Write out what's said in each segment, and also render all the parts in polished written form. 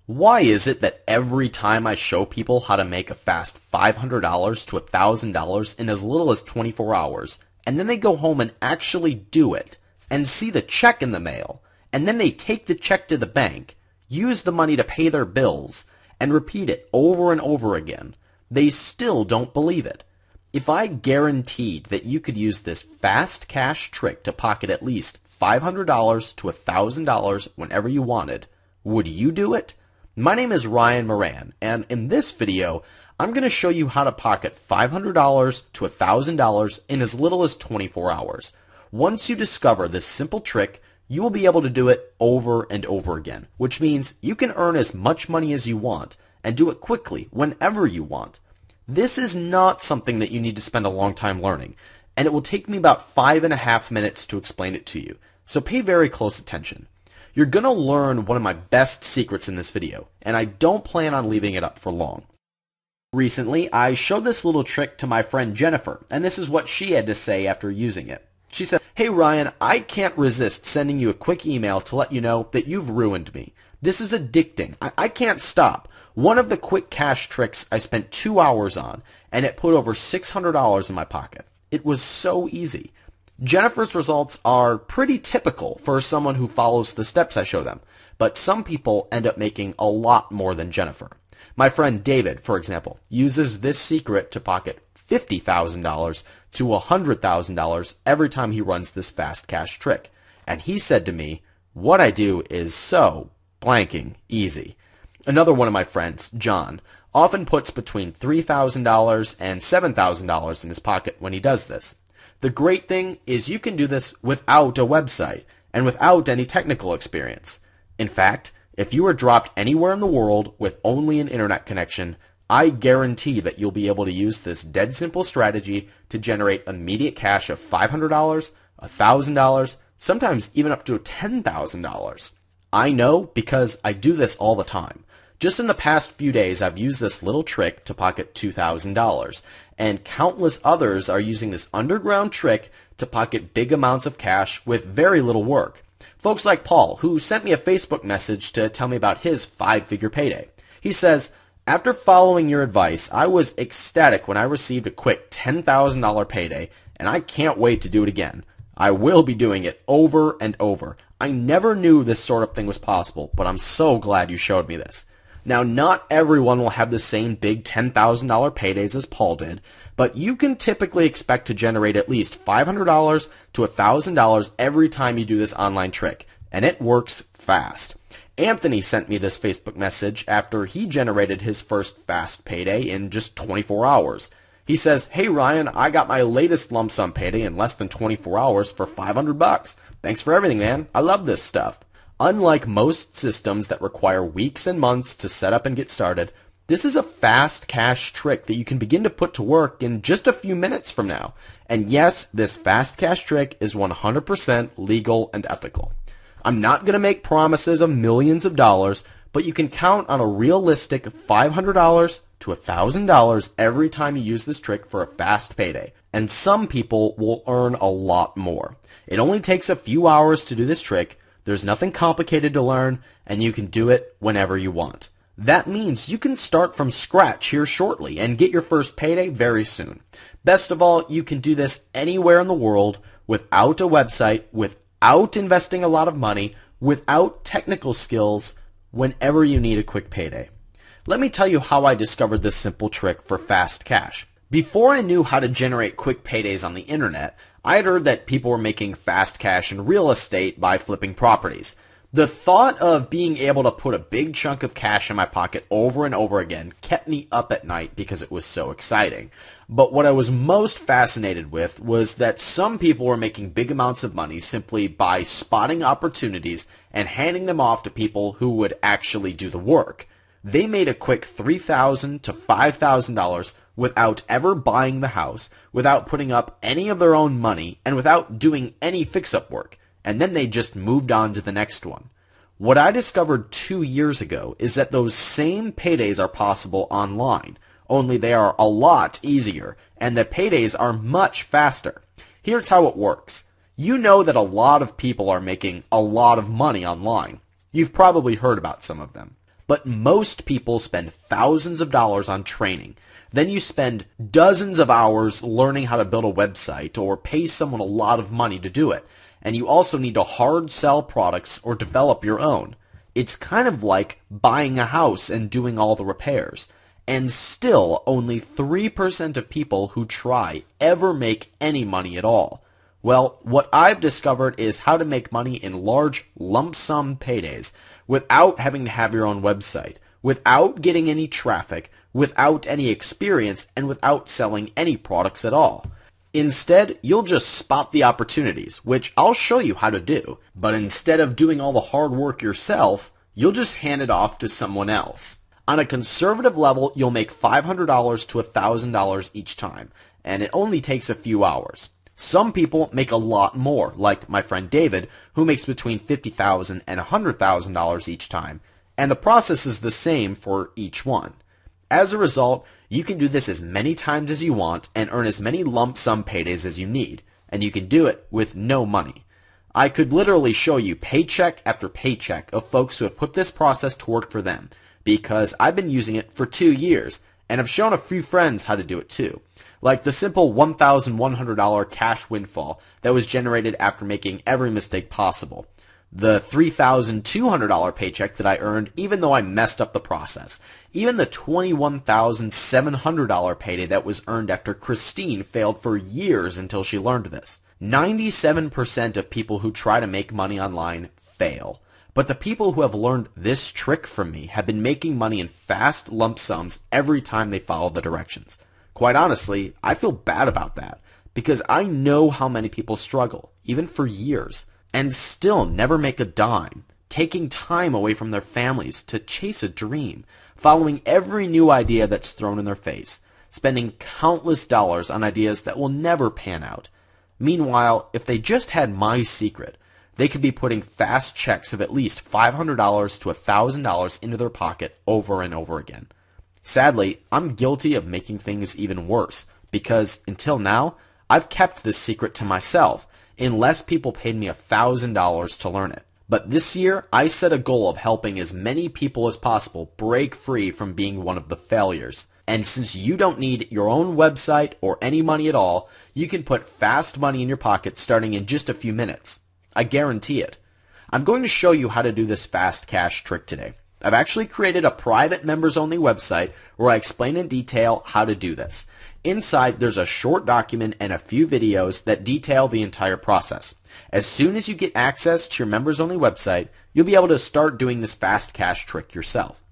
Why is it that every time I show people how to make a fast $500 to $1,000 in as little as 24 hours, and then they go home and actually do it, and see the check in the mail, and then they take the check to the bank, use the money to pay their bills, and repeat it over and over again, they still don't believe it? If I guaranteed that you could use this fast cash trick to pocket at least $500 to $1,000 whenever you wanted, would you do it? My name is Ryan Moran, and in this video, I'm going to show you how to pocket $500 to $1,000 in as little as 24 hours. Once you discover this simple trick, you will be able to do it over and over again, which means you can earn as much money as you want and do it quickly whenever you want. This is not something that you need to spend a long time learning, and it will take me about 5.5 minutes to explain it to you, so pay very close attention. You're going to learn one of my best secrets in this video, and I don't plan on leaving it up for long. Recently, I showed this little trick to my friend Jennifer, and this is what she had to say after using it. She said, "Hey Ryan, I can't resist sending you a quick email to let you know that you've ruined me. This is addicting. I can't stop. One of the quick cash tricks I spent 2 hours on, and it put over $600 in my pocket. It was so easy." Jennifer's results are pretty typical for someone who follows the steps I show them, but some people end up making a lot more than Jennifer. My friend David, for example, uses this secret to pocket $50,000 to $100,000 every time he runs this fast cash trick, and he said to me, "What I do is so blanking easy." Another one of my friends, John, often puts between $3,000 and $7,000 in his pocket when he does this. The great thing is you can do this without a website and without any technical experience. In fact, if you are dropped anywhere in the world with only an internet connection, I guarantee that you'll be able to use this dead simple strategy to generate immediate cash of $500, $1,000, sometimes even up to $10,000. I know because I do this all the time. Just in the past few days, I've used this little trick to pocket $2,000, and countless others are using this underground trick to pocket big amounts of cash with very little work. Folks like Paul, who sent me a Facebook message to tell me about his 5-figure payday. He says, "After following your advice, I was ecstatic when I received a quick $10,000 payday, and I can't wait to do it again. I will be doing it over and over. I never knew this sort of thing was possible, but I'm so glad you showed me this." Now, not everyone will have the same big $10,000 paydays as Paul did, but you can typically expect to generate at least $500 to $1,000 every time you do this online trick, and it works fast. Anthony sent me this Facebook message after he generated his first fast payday in just 24 hours. He says, "Hey Ryan, I got my latest lump sum payday in less than 24 hours for $500. Thanks for everything, man. I love this stuff." Unlike most systems that require weeks and months to set up and get started, this is a fast cash trick that you can begin to put to work in just a few minutes from now. And yes, this fast cash trick is 100% legal and ethical. I'm not going to make promises of millions of dollars, but you can count on a realistic $500 to $1,000 every time you use this trick for a fast payday. And some people will earn a lot more. It only takes a few hours to do this trick. There's nothing complicated to learn, and you can do it whenever you want. That means you can start from scratch here shortly and get your first payday very soon. Best of all, you can do this anywhere in the world without a website, without investing a lot of money, without technical skills, whenever you need a quick payday. Let me tell you how I discovered this simple trick for fast cash. Before I knew how to generate quick paydays on the internet, I had heard that people were making fast cash in real estate by flipping properties. The thought of being able to put a big chunk of cash in my pocket over and over again kept me up at night because it was so exciting. But what I was most fascinated with was that some people were making big amounts of money simply by spotting opportunities and handing them off to people who would actually do the work. They made a quick $3,000 to $5,000 without ever buying the house, without putting up any of their own money, and without doing any fix-up work. And then they just moved on to the next one. What I discovered 2 years ago is that those same paydays are possible online, only they are a lot easier, and the paydays are much faster. Here's how it works. You know that a lot of people are making a lot of money online. You've probably heard about some of them. But most people spend thousands of dollars on training. Then you spend dozens of hours learning how to build a website or pay someone a lot of money to do it. And you also need to hard sell products or develop your own. It's kind of like buying a house and doing all the repairs. And still, only 3% of people who try ever make any money at all. Well, what I've discovered is how to make money in large lump sum paydays without having to have your own website, without getting any traffic, without any experience, and without selling any products at all. Instead, you'll just spot the opportunities, which I'll show you how to do. But instead of doing all the hard work yourself, you'll just hand it off to someone else. On a conservative level, you'll make $500 to $1,000 each time, and it only takes a few hours. Some people make a lot more, like my friend David, who makes between $50,000 and $100,000 each time, and the process is the same for each one. As a result, you can do this as many times as you want and earn as many lump sum paydays as you need, and you can do it with no money. I could literally show you paycheck after paycheck of folks who have put this process to work for them, because I've been using it for 2 years, and have shown a few friends how to do it too. Like the simple $1,100 cash windfall that was generated after making every mistake possible. The $3,200 paycheck that I earned even though I messed up the process. Even the $21,700 payday that was earned after Christine failed for years until she learned this. 97% of people who try to make money online fail. But the people who have learned this trick from me have been making money in fast lump sums every time they follow the directions. Quite honestly, I feel bad about that, because I know how many people struggle, even for years, and still never make a dime, taking time away from their families to chase a dream, following every new idea that's thrown in their face, spending countless dollars on ideas that will never pan out. Meanwhile, if they just had my secret, they could be putting fast checks of at least $500 to $1,000 into their pocket over and over again. Sadly, I'm guilty of making things even worse, because until now, I've kept this secret to myself, unless people paid me $1,000 to learn it. But this year, I set a goal of helping as many people as possible break free from being one of the failures. And since you don't need your own website or any money at all, you can put fast money in your pocket starting in just a few minutes. I guarantee it. I'm going to show you how to do this fast cash trick today. I've actually created a private members-only website where I explain in detail how to do this. Inside, there's a short document and a few videos that detail the entire process. As soon as you get access to your members-only website, you'll be able to start doing this fast cash trick yourself.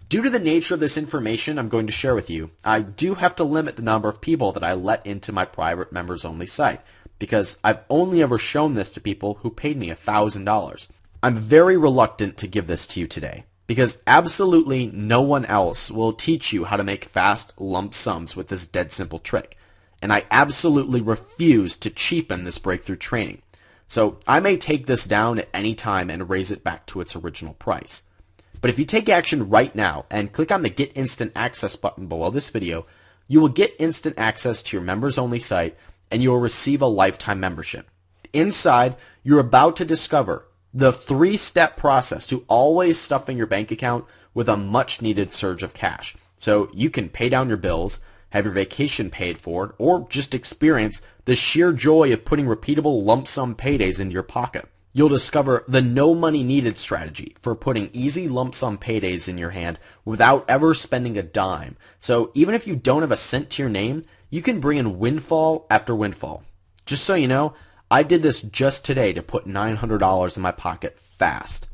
Due to the nature of this information I'm going to share with you, I do have to limit the number of people that I let into my private members-only site, because I've only ever shown this to people who paid me $1,000. I'm very reluctant to give this to you today, because absolutely no one else will teach you how to make fast lump sums with this dead simple trick. And I absolutely refuse to cheapen this breakthrough training. So I may take this down at any time and raise it back to its original price. But if you take action right now and click on the Get Instant Access button below this video, you will get instant access to your members-only site and you will receive a lifetime membership. Inside, you're about to discover the 3-step process to always stuffing your bank account with a much-needed surge of cash. So you can pay down your bills, have your vacation paid for, or just experience the sheer joy of putting repeatable lump sum paydays into your pocket. You'll discover the no money needed strategy for putting easy lump sum paydays in your hand without ever spending a dime. So even if you don't have a cent to your name, you can bring in windfall after windfall. Just so you know, I did this just today to put $900 in my pocket fast.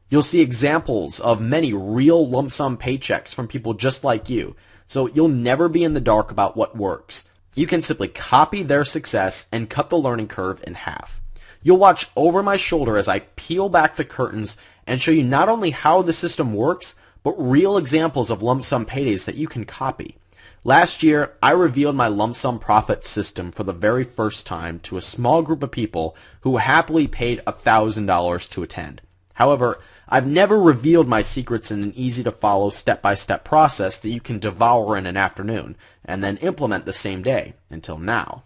You'll see examples of many real lump sum paychecks from people just like you, so you'll never be in the dark about what works. You can simply copy their success and cut the learning curve in half. You'll watch over my shoulder as I peel back the curtains and show you not only how the system works, but real examples of lump sum paydays that you can copy. Last year, I revealed my lump sum profit system for the very first time to a small group of people who happily paid $1,000 to attend. However, I've never revealed my secrets in an easy-to-follow step-by-step process that you can devour in an afternoon and then implement the same day, until now.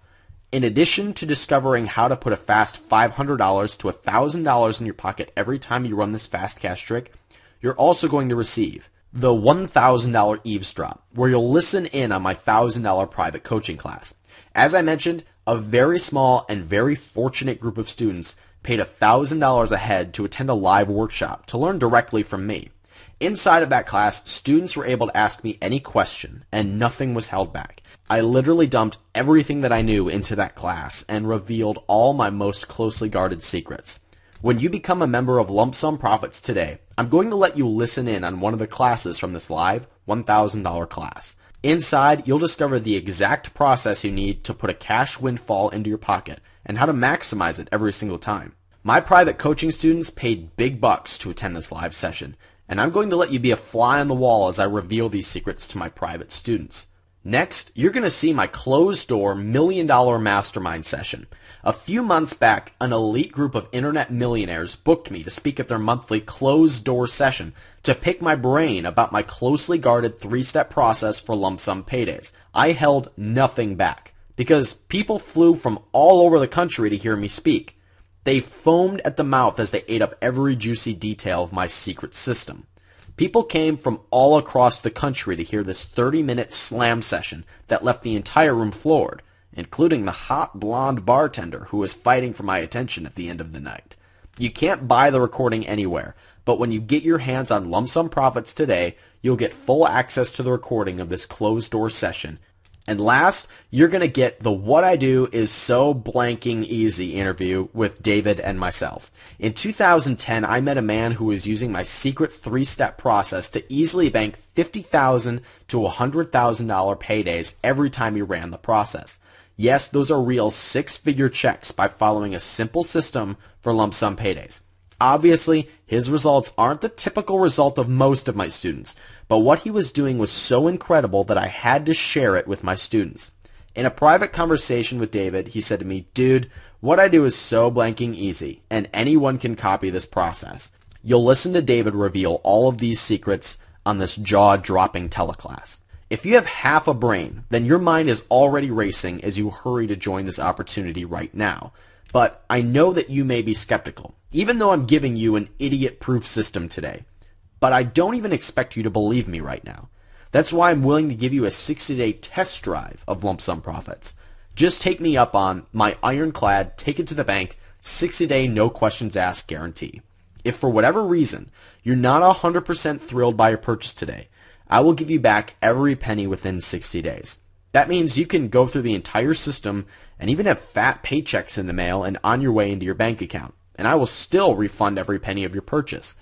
In addition to discovering how to put a fast $500 to $1,000 in your pocket every time you run this fast cash trick, you're also going to receive the $1,000 eavesdrop, where you'll listen in on my $1,000 private coaching class. As I mentioned, a very small and very fortunate group of students paid $1,000 a head to attend a live workshop to learn directly from me. Inside of that class, students were able to ask me any question, and nothing was held back. I literally dumped everything that I knew into that class and revealed all my most closely guarded secrets. When you become a member of Lump Sum Profits today, I'm going to let you listen in on one of the classes from this live $1,000 class. Inside, you'll discover the exact process you need to put a cash windfall into your pocket and how to maximize it every single time. My private coaching students paid big bucks to attend this live session, and I'm going to let you be a fly on the wall as I reveal these secrets to my private students. Next, you're going to see my closed-door $1 million mastermind session. A few months back, an elite group of internet millionaires booked me to speak at their monthly closed-door session to pick my brain about my closely guarded 3-step process for lump sum paydays. I held nothing back because people flew from all over the country to hear me speak. They foamed at the mouth as they ate up every juicy detail of my secret system. People came from all across the country to hear this 30-minute slam session that left the entire room floored, including the hot blonde bartender who was fighting for my attention at the end of the night. You can't buy the recording anywhere, but when you get your hands on Lump Sum Profits today, you'll get full access to the recording of this closed-door session. And last, you're going to get the What I Do is So Blanking Easy interview with David and myself. In 2010, I met a man who was using my secret 3-step process to easily bank $50,000 to $100,000 paydays every time he ran the process. Yes, those are real 6-figure checks by following a simple system for lump sum paydays. Obviously, his results aren't the typical result of most of my students, but what he was doing was so incredible that I had to share it with my students. In a private conversation with David, he said to me, "Dude, what I do is so blanking easy, and anyone can copy this process." You'll listen to David reveal all of these secrets on this jaw-dropping teleclass. If you have half a brain, then your mind is already racing as you hurry to join this opportunity right now. But I know that you may be skeptical, even though I'm giving you an idiot-proof system today. But I don't even expect you to believe me right now. That's why I'm willing to give you a 60-day test drive of Lump Sum Profits. Just take me up on my ironclad, take it to the bank, 60-day no questions asked guarantee. If for whatever reason you're not 100% thrilled by your purchase today, I will give you back every penny within 60 days. That means you can go through the entire system and even have fat paychecks in the mail and on your way into your bank account, and I will still refund every penny of your purchase.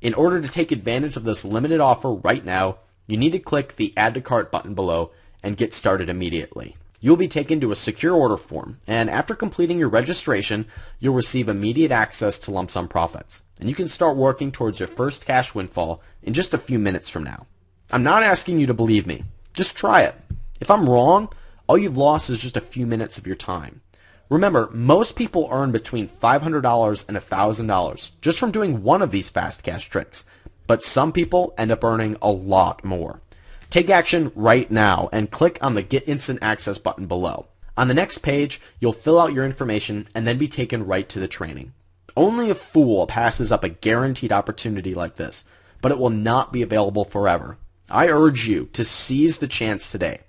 In order to take advantage of this limited offer right now, you need to click the Add to Cart button below and get started immediately. You'll be taken to a secure order form, and after completing your registration, you'll receive immediate access to Lump Sum Profits, and you can start working towards your first cash windfall in just a few minutes from now. I'm not asking you to believe me. Just try it. If I'm wrong, all you've lost is just a few minutes of your time. Remember, most people earn between $500 and $1,000 just from doing one of these fast cash tricks, but some people end up earning a lot more. Take action right now and click on the Get Instant Access button below. On the next page, you'll fill out your information and then be taken right to the training. Only a fool passes up a guaranteed opportunity like this, but it will not be available forever. I urge you to seize the chance today.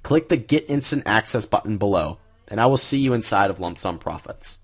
Click the Get Instant Access button below, and I will see you inside of Lump Sum Profits.